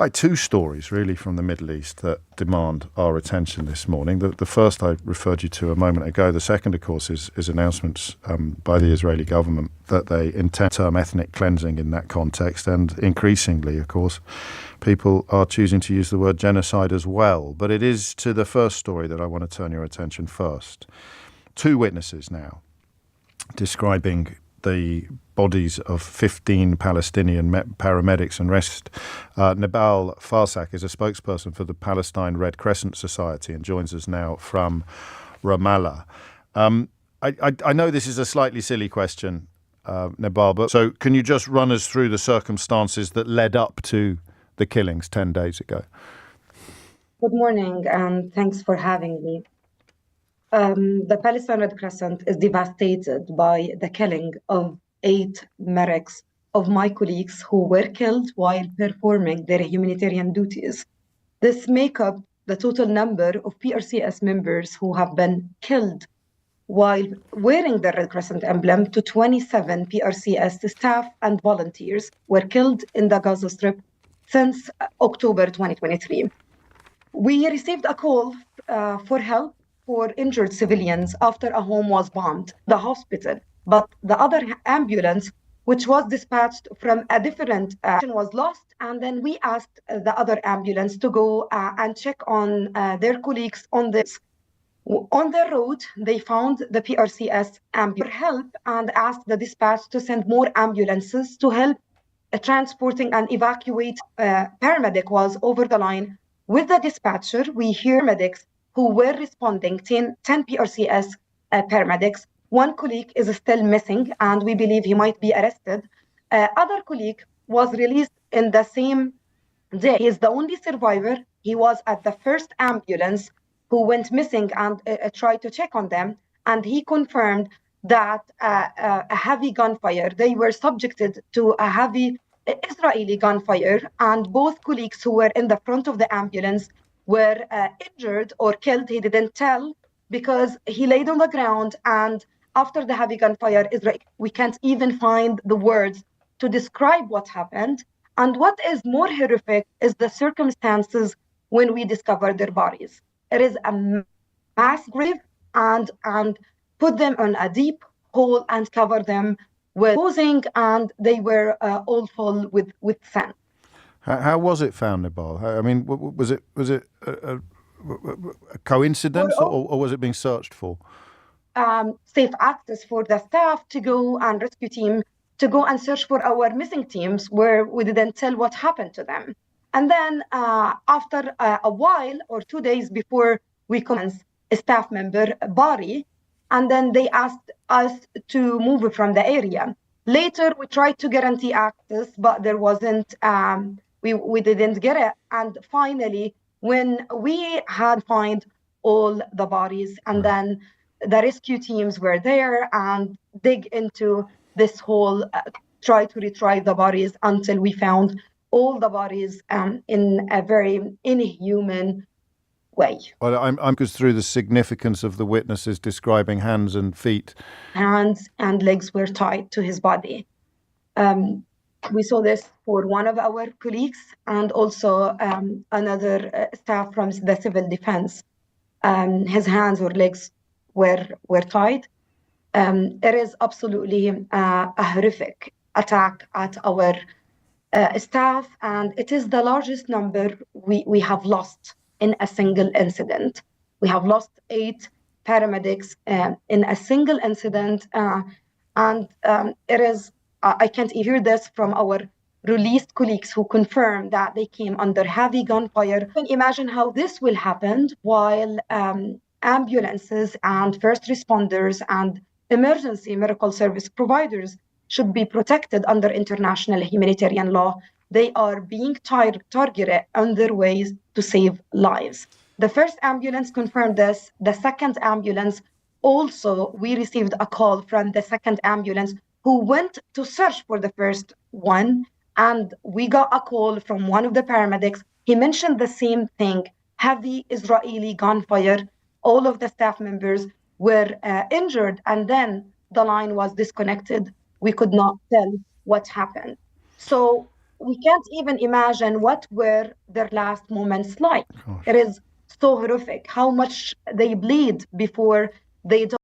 Right, two stories really from the Middle East that demand our attention this morning. The first I referred you to a moment ago. The second, of course, is announcements by the Israeli government that they intend term ethnic cleansing in that context. And increasingly, of course, people are choosing to use the word genocide as well. But it is to the first story that I want to turn your attention first. Two witnesses now describing the bodies of 15 Palestinian paramedics and rescue. Nabal Farsak is a spokesperson for the Palestine Red Crescent Society and joins us now from Ramallah. I know this is a slightly silly question, Nabal, but so can you just run us through the circumstances that led up to the killings 10 days ago? Good morning, and thanks for having me. The Palestinian Red Crescent is devastated by the killing of 8 medics of my colleagues who were killed while performing their humanitarian duties. This makes up the total number of PRCS members who have been killed while wearing the Red Crescent emblem to 27 PRCS staff and volunteers were killed in the Gaza Strip since October 2023. We received a call for help for injured civilians after a home was bombed, the hospital. But the other ambulance, which was dispatched from a different was lost. And then we asked the other ambulance to go and check on their colleagues on this. On the road, they found the PRCS ambulance help and asked the dispatch to send more ambulances to help transporting and evacuate. Paramedic was over the line with the dispatcher. We hear medics who were responding, 10 PRCS paramedics. One colleague is still missing, and we believe he might be arrested. Other colleague was released in the same day. He is the only survivor. He was at the first ambulance who went missing and tried to check on them, and he confirmed that a heavy gunfire, they were subjected to a heavy Israeli gunfire, and both colleagues who were in the front of the ambulance were injured or killed. He didn't tell because he laid on the ground, and after the heavy gunfire, we can't even find the words to describe what happened. And what is more horrific is the circumstances when we discovered their bodies. It is a mass grave and put them on a deep hole and cover them with clothing, and they were all full with sand. How was it found, Nabal? I mean, was it a coincidence, or was it being searched for? Safe access for the staff to go and rescue team to go and search for our missing teams, where we didn't tell what happened to them. And then after a while, or 2 days before, we commenced a staff member body, and then they asked us to move from the area. Later, we tried to guarantee access, but there wasn't. We didn't get it. And finally, when we had found all the bodies, and then the rescue teams were there and dig into this whole, try to retrieve the bodies until we found all the bodies in a very inhuman way. Well, I'm just through the significance of the witnesses describing hands and feet. Hands and legs were tied to his body. We saw this for one of our colleagues and also another staff from the civil defense. His hands or legs were tied. It is absolutely a horrific attack at our staff, and it is the largest number we have lost in a single incident. We have lost 8 paramedics in a single incident, and it is, I can't hear this from our released colleagues who confirm that they came under heavy gunfire. You can imagine how this will happen while ambulances and first responders and emergency medical service providers should be protected under international humanitarian law. They are being targeted on their ways to save lives. The first ambulance confirmed this. The second ambulance also, we received a call from the second ambulance who went to search for the first one. And we got a call from one of the paramedics. He mentioned the same thing, heavy Israeli gunfire. All of the staff members were injured, and then the line was disconnected. We could not tell what happened. So we can't even imagine what were their last moments like. Gosh. It is so horrific how much they bleed before they die.